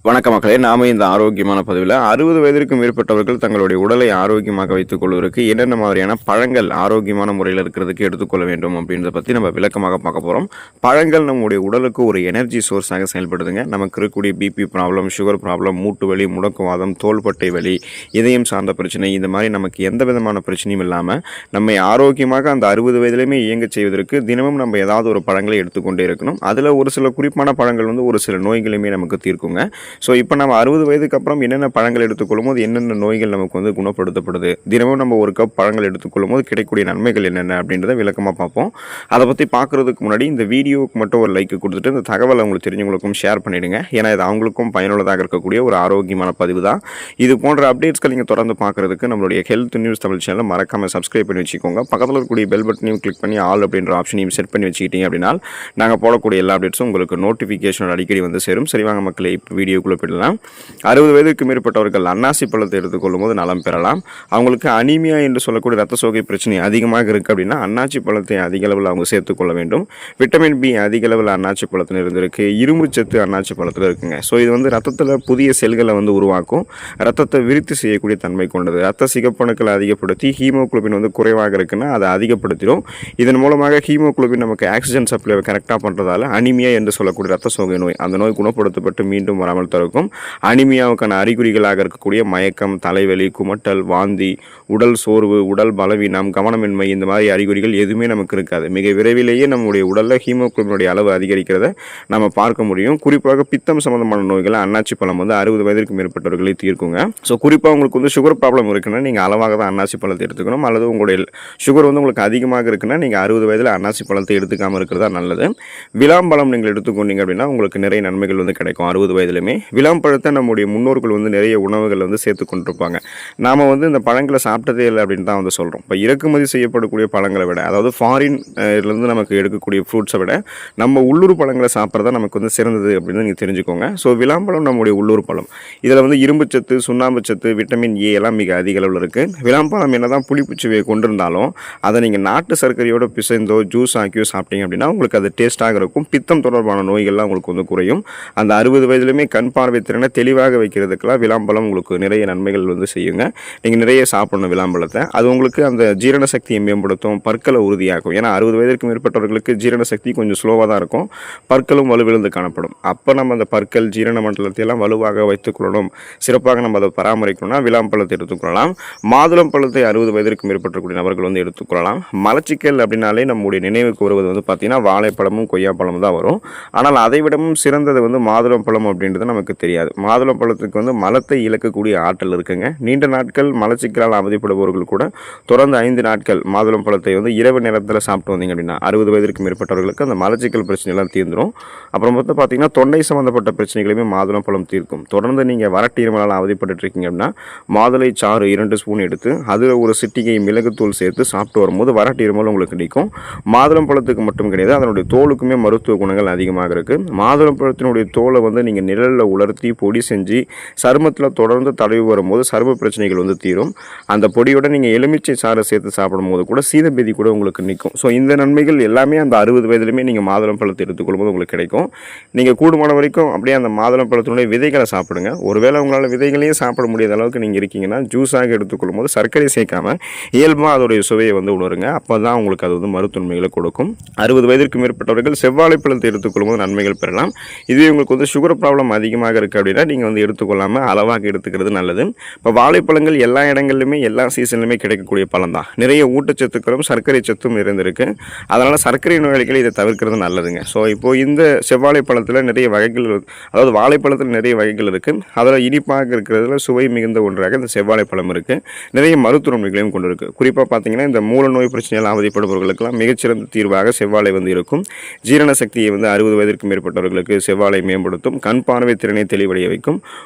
வணக்க மக்களே, நாம இந்த ஆரோக்கியமான பதிவில் 60 வயதிற்கும் மேற்பட்டவர்கள் தங்களுடைய உடலை ஆரோக்கியமாக வைத்துக் கொள்வதற்கு என்னென்ன மாதிரியான பழங்கள் ஆரோக்கியமான முறையில் இருக்கிறதுக்கு எடுத்துக்கொள்ள வேண்டும் அப்படின்றத பற்றி நம்ம விளக்கமாக பார்க்க போகிறோம். பழங்கள் நம்முடைய உடலுக்கு ஒரு எனர்ஜி சோர்ஸாக செயல்படுதுங்க. நமக்கு இருக்கக்கூடிய பிபி ப்ராப்ளம், சுகர் ப்ராப்ளம், மூட்டு வலி, முடக்குவாதம், தோள்பட்டை வலி, இதயம் சார்ந்த பிரச்சனை, இந்த மாதிரி நமக்கு எந்த விதமான பிரச்சனையும் இல்லாமல் நம்மை ஆரோக்கியமாக அந்த 60 வயதிலையுமே இயங்க செய்வதற்கு தினமும் நம்ம ஏதாவது ஒரு பழங்களை எடுத்துக்கொண்டே இருக்கணும். அதில் ஒரு சில குறிப்பான பழங்கள் ஒரு சில நோய்களையுமே நமக்கு தீர்க்குங்க. ஸோ இப்போ நம்ம 60 வயதுக்கு அப்புறம் என்னென்ன பழங்கள் எடுத்துக்கொள்ளும் போது என்னென்ன நோய்கள் நமக்கு குணப்படுத்தப்படுது, தினமும் நம்ம ஒரு கப் பழங்கள் எடுத்துக்கொள்ளும் போது கிடைக்கக்கூடிய நன்மைகள் என்னென்ன அப்படின்றத விளக்கமாக பார்ப்போம். அதை பற்றி பார்க்குறதுக்கு முன்னாடி இந்த வீடியோவுக்கு மட்டும் ஒரு லைக் கொடுத்துட்டு இந்த தகவலை அவங்களுக்கு தெரிஞ்சவங்களுக்கும் ஷேர் பண்ணிவிடுங்க. ஏன்னா இது அவங்களுக்கும் பயனுள்ளதாக இருக்கக்கூடிய ஒரு ஆரோக்கியமான பதிவு தான். இது போன்ற அப்டேட்ஸ்கள் நீங்கள் தொடர்ந்து பார்க்குறதுக்கு நம்மளுடைய ஹெல்த் நியூஸ் தமிழ் சேனலை மறக்காமல் சப்ஸ்கிரைப் பண்ணி வச்சுக்கோங்க. பக்கத்தில் இருக்கக்கூடிய பெல் பட்டனையும் கிளிக் பண்ணி ஆல் அப்படின்ற ஆப்ஷனையும் செட் பண்ணி வச்சுக்கிட்டீங்க அப்படின்னா நாங்கள் போடக்கூடிய எல்லா அப்டேட்ஸும் உங்களுக்கு நோட்டிஃபிகேஷன் அடிக்கடி சேரும். சரி, வாங்க மக்களே, இப்போ வீடியோ குறிப்பிடலாம். 60 வயதுக்கு மேற்பட்டவர்கள் அன்னாசி பழத்தை எடுத்துக்கொள்ளும் போது நலம் பெறலாம். அவங்களுக்கு அனீமியா என்று சொல்லக்கூடிய ரத்த சோகை பிரச்சனை அதிகமாக இருக்குது அப்படின்னா அன்னாசி பழத்தை அதிக அளவில் அவங்க சேர்த்துக்கொள்ள வேண்டும். விட்டமின் பி அதிக அளவில் அன்னாசி பழத்தில் இருந்திருக்கு. இரும்பு சத்து அன்னாசி பழத்தில் இருக்குங்க. ஸோ இது ரத்தத்தில் புதிய செல்களை உருவாக்கும். ரத்தத்தை விருத்தி செய்யக்கூடிய தன்மை கொண்டது. ரத்த சிகப்பணுக்களை அதிகப்படுத்தி ஹீமோகுளோபின் குறைவாக இருக்குன்னா அதை அதிகப்படுத்திடும். இதன் மூலமாக ஹீமோகுளோபின் நமக்கு ஆக்சிஜன் சப்ளை கரெக்டாக பண்ணுறதால அனீமியா என்று சொல்லக்கூடிய ரத்த சோகை நோய், அந்த நோய் குணப்படுத்தப்பட்டு மீண்டும் வராமல் தடுக்கும். அனிமியாவுக்கான அறிகுறிகளாக இருக்கக்கூடிய மயக்கம், தலைவலி, குமட்டல், வாந்தி, உடல் சோர்வு, உடல் பலவீனம், கவனமின்மை, இந்த மாதிரி அறிகுறிகள் எதுவுமே நமக்கு இருக்காது. மிக விரைவிலேயே நம்முடைய உடலில் ஹீமோகுளோபினுடைய அளவு அதிகரிக்கிறத நம்ம பார்க்க முடியும். குறிப்பாக பித்தம் சம்பந்தமான நோய்களை அன்னாசி பழம் 60 வயதிற்கு மேற்பட்டவர்களை தீர்க்குங்க. ஸோ குறிப்பாக உங்களுக்கு சுகர் ப்ராப்ளம் இருக்குன்னா நீங்கள் அளவாக தான் அன்னாசி பழத்தை எடுத்துக்கணும். அல்லது உங்களுடைய சுகர் உங்களுக்கு அதிகமாக இருக்குன்னா நீங்கள் 60 வயதில் அன்னாசி பழத்தை எடுத்துக்காமல் இருக்கிறதா நல்லது. விளாம்பழம் நீங்கள் எடுத்துக்கொண்டீங்க அப்படின்னா உங்களுக்கு நிறைய நன்மைகள் கிடைக்கும். 60 வயதிலுமே விளாம்பழத்தை நம்முடைய முன்னோர்கள் நிறைய உணவுகள் சேர்த்து கொண்டிருப்பாங்க. நாம் இந்த பழங்களை சாப்பிட்டதே இல்லை அப்படின்னு தான் சொல்கிறோம். இப்போ இறக்குமதி செய்யப்படக்கூடிய பழங்களை விட, அதாவது ஃபாரின்லேருந்து நமக்கு எடுக்கக்கூடிய ஃப்ரூட்ஸை விட நம்ம உள்ளூர் பழங்களை சாப்பிட்றதா நமக்கு சிறந்தது அப்படின்னு நீங்கள் தெரிஞ்சுக்கோங்க. ஸோ விளாம்பழம் நம்முடைய உள்ளூர் பழம். இதில் இரும்பு சத்து, சுண்ணாம்பு சத்து, விட்டமின் ஏ எல்லாம் மிக அதிக அளவில் இருக்குது. விளாம்பழம் என்ன தான் புளிப்புச்சுவையை கொண்டிருந்தாலும் அதை நீங்கள் நாட்டு சர்க்கரையோடு பிசைந்தோ ஜூஸ் ஆக்கியோ சாப்பிட்டீங்க அப்படின்னா உங்களுக்கு அது டேஸ்ட்டாக இருக்கும். பித்தம் தொடர்பான நோய்கள்லாம் உங்களுக்கு குறையும். அந்த 60 வயதிலுமே கண் பார்வை திறனை தெளிவாக வைக்கிறதுக்கெல்லாம் விளாம்பழம் உங்களுக்கு நிறைய நன்மைகள் செய்யுங்க. நீங்கள் நிறைய சாப்பிடணும் விளாம்பழத்தை. அது உங்களுக்கு அந்த ஜீரண சக்தியை மேம்படுத்தும், பற்களை உறுதியாகும். ஏன்னா 60 வயதிற்கு மேற்பட்டவர்களுக்கு ஜீரண சக்தி கொஞ்சம் ஸ்லோவாக தான் இருக்கும். பற்களும் வலுவிழந்து காணப்படும். அப்போ நம்ம அந்த பற்கள், ஜீரண மண்டலத்தை எல்லாம் வலுவாக வைத்துக்கொள்ளணும், சிறப்பாக நம்ம அதை பராமரிக்கணும்னா விளாம்பழத்தை எடுத்துக்கொள்ளலாம். மாதுளம் பழத்தை 60 வயதிற்கு மேற்பட்டக்கூடிய நபர்கள் எடுத்துக்கொள்ளலாம். மலச்சிக்கல் அப்படின்னாலே நம்முடைய நினைவுக்கு வருவது பார்த்தீங்கன்னா வாழைப்பழமும் கொய்யாப்பழமும் தான் வரும். ஆனால் அதை விடவும் சிறந்தது மாதுளம் பழம் அப்படின்றது நமக்கு தெரியாது. மாதுளம் பழத்துக்கு மலத்தை இழக்கக்கூடிய ஆற்றல் இருக்குங்க. நீண்ட நாட்கள் மலச்சிக்கலால் அவதிப்படுபவர்கள் கூட தொடர்ந்து 5 நாட்கள் மாதுளம் பழத்தை இரவு நேரத்தில் சாப்பிட்டு வந்தீங்க அப்படின்னா 60 வயதிற்கு மேற்பட்டவர்களுக்கு அந்த மலச்சிக்கல் பிரச்சனை எல்லாம் தீர்ந்துடும். அப்புறம் பார்த்தீங்கன்னா தொண்டை சம்பந்தப்பட்ட பிரச்சனைகளுமே மாதுளம் பழம் தீர்க்கும். தொடர்ந்து நீங்கள் வறட்டு இருமலால் அவதிப்பட்டு இருக்கீங்க அப்படின்னா மாதுளை சாறு 2 ஸ்பூன் எடுத்து அதில் ஒரு சிட்டிகை மிளகுத்தூள் சேர்த்து சாப்பிட்டு வரும்போது வறட்டு இருமல் உங்களுக்கு கிடைக்கும். மாதுளம் பழத்துக்கு மட்டும் கிடையாது, அதனுடைய தோலுக்குமே மருத்துவ குணங்கள் அதிகமாக இருக்குது. மாதுளம் பழத்தினுடைய தோலை நீங்கள் நிழலில் உலர்த்தி பொடி செஞ்சு சருமத்தில் தொடர்ந்து தடவி வரும்போது சரும பிரச்சனைகள் தீரும். அந்த பொடியோட நீங்கள் எலுமிச்சை சாறை சேர்த்து சாப்பிடும்போது கூட சீதபேதி கூட உங்களுக்கு நிற்கும். ஸோ இந்த நன்மைகள் எல்லாமே அந்த 60 வயதிலுமே நீங்கள் மாதுளம் பழத்தை எடுத்துக்கொள்ளும் போது உங்களுக்கு கிடைக்கும். நீங்கள் கூடுமான வரைக்கும் அப்படியே அந்த மாதுளம் பழத்தினுடைய விதைகளை சாப்பிடுங்க. ஒருவேளை உங்களால் விதைகளையும் சாப்பிட முடியாத அளவுக்கு நீங்கள் இருக்கீங்கன்னா ஜூஸாக எடுத்துக்கொள்ளும் போது சர்க்கரை சேர்க்காமல் இயல்பாக அதோடைய சுவையை உணருங்க. அப்போ தான் உங்களுக்கு அது மருத்துவமைகளை கொடுக்கும். 60 வயதிற்கு மேற்பட்டவர்கள் செவ்வாழை பழத்தை எடுத்துக்கொள்ளும் போது நன்மைகள் பெறலாம். இதுவே உங்களுக்கு சுகர் ப்ராப்ளம் அதிகமாக இருக்குது அப்படின்னா நீங்கள் எடுத்துக்கொள்ளாமல் அளவாக எடுத்துக்கிறது நல்லது. இப்போ வாழைப்பழங்கள் எல்லா இடங்கள்லையுமே எல்லா சீசன்லையுமே கிடைக்கக்கூடிய பழம் தான். நிறைய ஊட்டச்சத்துக்களும் சர்க்கரை சத்தும் இருந்திருக்கு. அதனால் சர்க்கரை நோயாளிகள் இதை தவிர்க்கிறது நல்லதுங்க. ஸோ இப்போது இந்த செவ்வாழை பழத்தில் நிறைய வகைகள், அதாவது வாழைப்பழத்தில் நிறைய வகைகள் இருக்குது. அதில் இனிப்பாக இருக்கிறதுல சுவை மிகுந்த ஒன்றாக இந்த செவ்வாழை பழம் இருக்குது. நிறைய மருத்துவ நன்மைகளையும் கொண்டு இருக்குது. குறிப்பாக பார்த்தீங்கன்னா இந்த மூல நோய் பிரச்சனையால் அவதிப்படுபவர்களுக்கெல்லாம் மிகச்சிறந்த தீர்வாக செவ்வாழை இருக்கும். ஜீரண சக்தியை 60 வயதிற்கு மேற்பட்டவர்களுக்கு செவ்வாழை மேம்படுத்தும். கண் பார்வை திறனை தெளிவடைய வைக்கும்.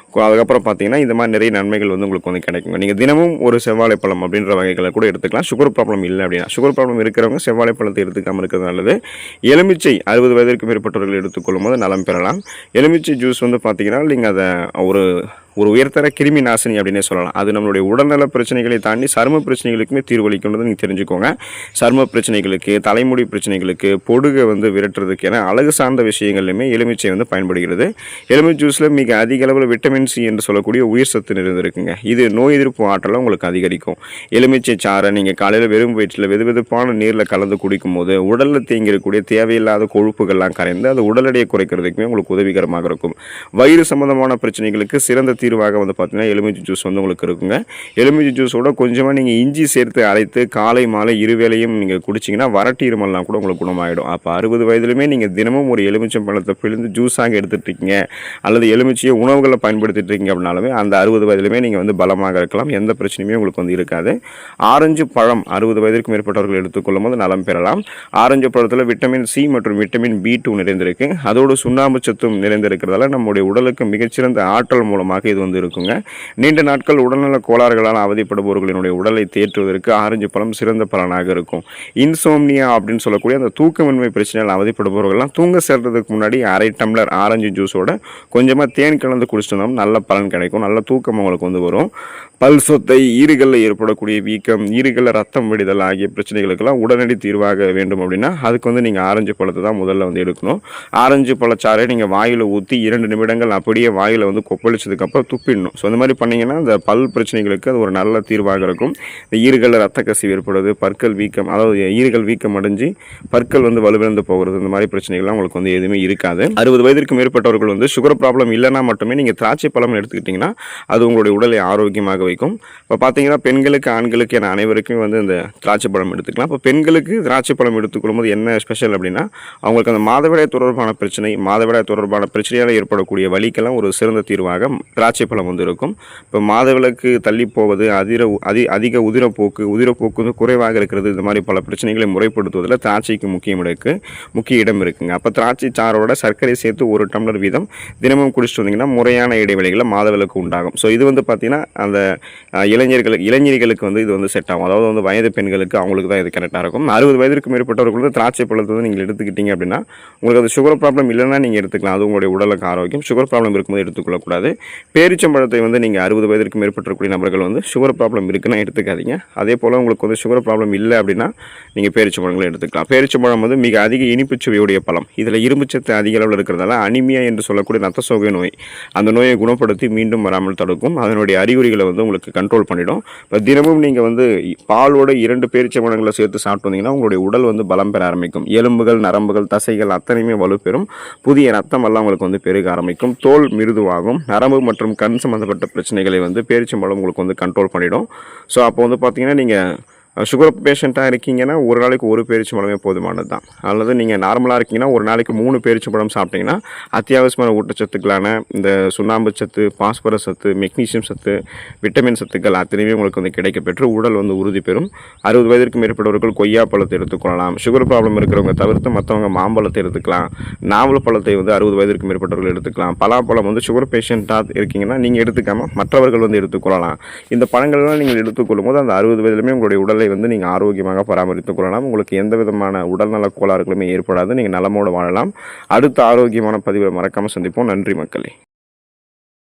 அதுக்கப்புறம் பார்த்தீங்கன்னா இந்த மாதிரி நிறைய நன்மைகள் உங்களுக்கு கிடைக்கும். நீங்கள் தினமும் ஒரு செவ்வாழை பழம் அப்படின்ற வகைகளை கூட எடுத்துக்கலாம். சுகர் ப்ராப்ளம் இல்லை அப்படின்னா, சுகர் ப்ராப்ளம் இருக்கிறவங்க செவ்வாழை பழத்தை எடுத்துக்காமல் இருக்கிறது நல்லது. எலுமிச்சை 60 வயதிற்கு மேற்பட்டவர்கள் எடுத்துக்கொள்ளும் போது நலம் பெறலாம். எலுமிச்சை ஜூஸ் பார்த்தீங்கன்னா நீங்கள் அதை ஒரு ஒரு உயர்தர கிருமி நாசினி அப்படின்னே சொல்லலாம். அது நம்மளுடைய உடல்நல பிரச்சனைகளை தாண்டி சரும பிரச்சனைகளுக்குமே தீர்வளிக்கின்றது நீங்கள் தெரிஞ்சுக்கோங்க. சரும பிரச்சனைகளுக்கு, தலைமுடி பிரச்சனைகளுக்கு, பொடுகை வந்து விரட்டுறதுக்கு என அழகு சார்ந்த விஷயங்கள்லையுமே எலுமிச்சை வந்து பயன்படுகிறது. எலுமிச்சை ஜூஸில் மிக அதிக அளவில் விட்டமின் சி என்று சொல்லக்கூடிய உயிர் சத்து நிறைந்திருக்குங்க. இது நோய் எதிர்ப்பு ஆற்றலை உங்களுக்கு அதிகரிக்கும். எலுமிச்சை சாறை நீங்கள் காலையில் வெறும் வயிற்றில் வெதுவெதுப்பான நீரில் கலந்து குடிக்கும் போது உடலில் தேங்கியிருக்கக்கூடிய தேவையில்லாத கொழுப்புகள்லாம் கரைந்து அது உடல் எடையை குறைக்கிறதுக்குமே உங்களுக்கு உதவிகரமாக இருக்கும். வயிறு சம்பந்தமான பிரச்சனைகளுக்கு சிறந்த தீர்வாக வந்து பார்த்தீங்கன்னா எலுமிச்சை ஜூஸ் வந்து உங்களுக்கு இருக்குங்க. எலுமிச்சை ஜூஸோட கொஞ்சமாக நீங்கள் இஞ்சி சேர்த்து அரைத்து காலை மாலை இருவேளையும் நீங்கள் குடிச்சிங்கன்னா வறட்டு இருமல்லாம் கூட உங்களுக்கு குணமாகிடும். அப்போ 60 வயதிலுமே நீங்கள் தினமும் ஒரு எலுமிச்சம் பழத்தை பிழிந்து ஜூஸாக எடுத்துகிட்டு இருக்கீங்க அல்லது எலுமிச்சையை உணவுகளை பயன்படுத்திட்டு இருக்கீங்க அப்படின்னாலுமே அந்த 60 வயதிலுமே நீங்கள் வந்து பலமாக இருக்கலாம். எந்த பிரச்சனையுமே உங்களுக்கு வந்து இருக்காது. ஆரஞ்சு பழம் 60 வயதிற்கு மேற்பட்டவர்கள் எடுத்துக்கொள்ளும் போது நலம் பெறலாம். ஆரஞ்சு பழத்தில் விட்டமின் சி மற்றும் விட்டமின் B2 நிறைந்திருக்கு. அதோடு சுண்ணாம்பு சத்தும் நிறைந்திருக்கிறதால நம்முடைய உடலுக்கு மிகச்சிறந்த ஆற்றல் மூலமாக இது வந்து இருக்குங்க. நீண்ட நாட்கள் உடல்நல கோளாறுகளால் அவதிப்படுபவர்களினுடைய உடலை தேற்றுவதற்கு ஆரஞ்சு பழம் சிறந்த பலனாக இருக்கும். இன்சோம்னியா அப்படின்னு சொல்லக்கூடிய அந்த தூக்கமின்மை பிரச்சனையால் அவதிப்படுபவர்கள்லாம் தூங்க செல்றதுக்கு முன்னாடி அரை டம்ளர் ஆரஞ்சு ஜூஸோட கொஞ்சமாக தேன் கலந்து குடிச்சிட்டு வந்தோம் நல்ல பலன் கிடைக்கும். நல்ல தூக்கம் உங்களுக்கு வந்து வரும். பல் சொத்தை, ஈறுகளில் ஏற்படக்கூடிய வீக்கம், ஈறுகளில் ரத்தம் வெடிதல் ஆகிய பிரச்சனைகளுக்கெல்லாம் உடனடி தீர்வாக வேண்டும் அப்படின்னா அதுக்கு வந்து நீங்கள் ஆரஞ்சு பழத்தை தான் முதல்ல வந்து எடுக்கணும். ஆரஞ்சு பழச்சாறை நீங்கள் வாயில் ஊற்றி 2 நிமிடங்கள் அப்படியே வாயில் வந்து கொப்பளிச்சதுக்கப்புறம் துப்பிடணும். ஸோ அந்த மாதிரி பண்ணிங்கன்னா அந்த பல் பிரச்சனைகளுக்கு அது ஒரு நல்ல தீர்வாக இருக்கும். இந்த ஈறுகளில் ரத்த கசிவு ஏற்படுறது, பற்கள் வீக்கம், அதாவது ஈறுகள் வீக்கம் அடைஞ்சு பற்கள் வந்து வலுவிழந்து போகிறது, இந்த மாதிரி பிரச்சனைகள்லாம் உங்களுக்கு வந்து எதுவுமே இருக்காது. 60 வயதிற்கு மேற்பட்டவர்கள் வந்து சுகர் ப்ராப்ளம் இல்லைனா மட்டுமே நீங்கள் திராட்சை பழம் எடுத்துக்கிட்டிங்கன்னா அது உங்களுடைய உடலை ஆரோக்கியமாக வைக்கும். இப்போ பார்த்தீங்கன்னா பெண்களுக்கு ஆண்களுக்கு என அனைவருக்கும் வந்து இந்த திராட்சை பழம் எடுத்துக்கலாம். இப்போ பெண்களுக்கு திராட்சை பழம் எடுத்துக்கொள்ளும் போது என்ன ஸ்பெஷல் அப்படின்னா அவங்களுக்கு அந்த மாதவிடாய் தொடர்பான பிரச்சனை, மாதவிடாய் தொடர்பான பிரச்சனையால் ஏற்படக்கூடிய வலிக்கெல்லாம் ஒரு சிறந்த தீர்வாக திராட்சை பழம் வந்து இருக்கும். இப்போ மாதவிலக்கு தள்ளி போவது, அதிக உதிரப்போக்கு வந்து குறைவாக இருக்கிறது, இந்த மாதிரி பல பிரச்சனைகளை முறைப்படுத்துவதில் திராட்சைக்கு முக்கிய இடம் இருக்குங்க. அப்போ திராட்சை சாரோட சர்க்கரை சேர்த்து 1 டம்ளர் வீதம் தினமும் குடிச்சிட்டு வந்தீங்கன்னா முறையான இடைவெளிகளில் மாதவிலக்கு உண்டாகும். ஸோ இது வந்து பார்த்தீங்கன்னா அந்த இளைஞர்களுக்கு வந்து இது வந்து செட் ஆகும். அதாவது வந்து வயது பெண்களுக்கு அவங்களுக்கு தான் இது கரெக்டாக இருக்கும். 60 வயதிற்கு மேற்பட்டவர்கள் வந்து திராட்சை பழத்தை வந்து நீங்கள் எடுத்துக்கிட்டீங்க அப்படின்னா உங்களுக்கு அது சுகர் ப்ராப்ளம் இல்லைன்னா நீங்கள் எடுத்துக்கலாம். அது உங்களுடைய உடலுக்கு ஆரோக்கியம். சுகர் ப்ராப்ளம் இருக்கும்போது எடுத்துக்கொள்ளக்கூடாது. பேரிச்சம்பழத்தை வந்து நீங்கள் 60 வயதிற்கு மேற்பட்டக்கூடிய நபர்கள் வந்து சுகர் ப்ராப்ளம் இருக்குன்னா எடுத்துக்காதீங்க. அதே போல் உங்களுக்கு வந்து சுகர் ப்ராப்ளம் இல்லை அப்படின்னா நீங்கள் பேரிச்சம்பழங்களை எடுத்துக்கலாம். பேரிச்சம்பழம் வந்து மிக அதிக இனிப்பு சுவையுடைய பழம். இதில் இரும்புச்சத்து அதிக அளவில் இருக்கிறதால அனிமியா என்று சொல்லக்கூடிய ரத்த சோகை நோய், அந்த நோயை குணப்படுத்தி மீண்டும் வராமல் தடுக்கும். அதனுடைய அறிகுறிகளை வந்து உங்களுக்கு கண்ட்ரோல் பண்ணிடும். இப்போ தினமும் நீங்கள் வந்து பாலோட 2 பேரிச்சம்பழங்களை சேர்த்து சாப்பிட்டு வந்தீங்கன்னா உங்களுடைய உடல் வந்து பலம் பெற ஆரம்பிக்கும். எலும்புகள், நரம்புகள், தசைகள் அத்தனையுமே வலுப்பெறும். புதிய ரத்தம் எல்லாம் உங்களுக்கு வந்து பெருக ஆரம்பிக்கும். தோல் மிருதுவாகும். நரம்பு மற்றும் கண் சம்பந்தப்பட்ட பிரச்சனைகளை வந்து பேரிச்சம்பழம் உங்களுக்கு வந்து கண்ட்ரோல் பண்ணிடும். ஸோ அப்போ வந்து பார்த்தீங்கன்னா நீங்கள் சுகர் பேஷண்ட்டாக இருக்கீங்கன்னா ஒரு நாளைக்கு 1 பேரிச்சம்பழமே போதுமானது தான். அல்லது நீங்கள் நார்மலாக இருக்கீங்கன்னா ஒரு நாளைக்கு 3 பேரிச்சம்பழம் சாப்பிட்டீங்கன்னா அத்தியாவசியமான ஊட்டச்சத்துக்களான இந்த சுண்ணாம்பு சத்து, பாஸ்பரஸ் சத்து, மெக்னீசியம் சத்து, விட்டமின் சத்துக்கள் அத்தனையுமே உங்களுக்கு வந்து கிடைக்கப்பெற்று உடல் வந்து உறுதி பெறும். 60 வயதிற்கு மேற்பட்டவர்கள் கொய்யா பழத்தை எடுத்துக்கொள்ளலாம். சுகர் ப்ராப்ளம் இருக்கிறவங்க தவிர்த்து மற்றவங்க மாம்பழத்தை எடுத்துக்கலாம். நாவல் பழத்தை வந்து 60 வயதிற்கு மேற்பட்டவர்கள் எடுத்துக்கலாம். பலாப்பழம் வந்து சுகர் பேஷண்ட்டாக இருக்கீங்கன்னா நீங்கள் எடுத்துக்காமல் மற்றவர்கள் வந்து எடுத்துக்கொள்ளலாம். இந்த பழங்கள்லாம் நீங்கள் எடுத்துக்கொள்ளும் போது அந்த 60 வயதிலுமே உங்களுடைய உடலை வந்து நீங்கள் ஆரோக்கியமாக பராமரித்துக் கொள்ளலாம். உங்களுக்கு எந்த விதமான உடல்நல கோளாறுகளுமே ஏற்படாது. நீங்கள் நலமோடு வாழலாம். அடுத்த ஆரோக்கியமான பதிவை மறக்காமல் சந்திப்போம். நன்றி மக்களே.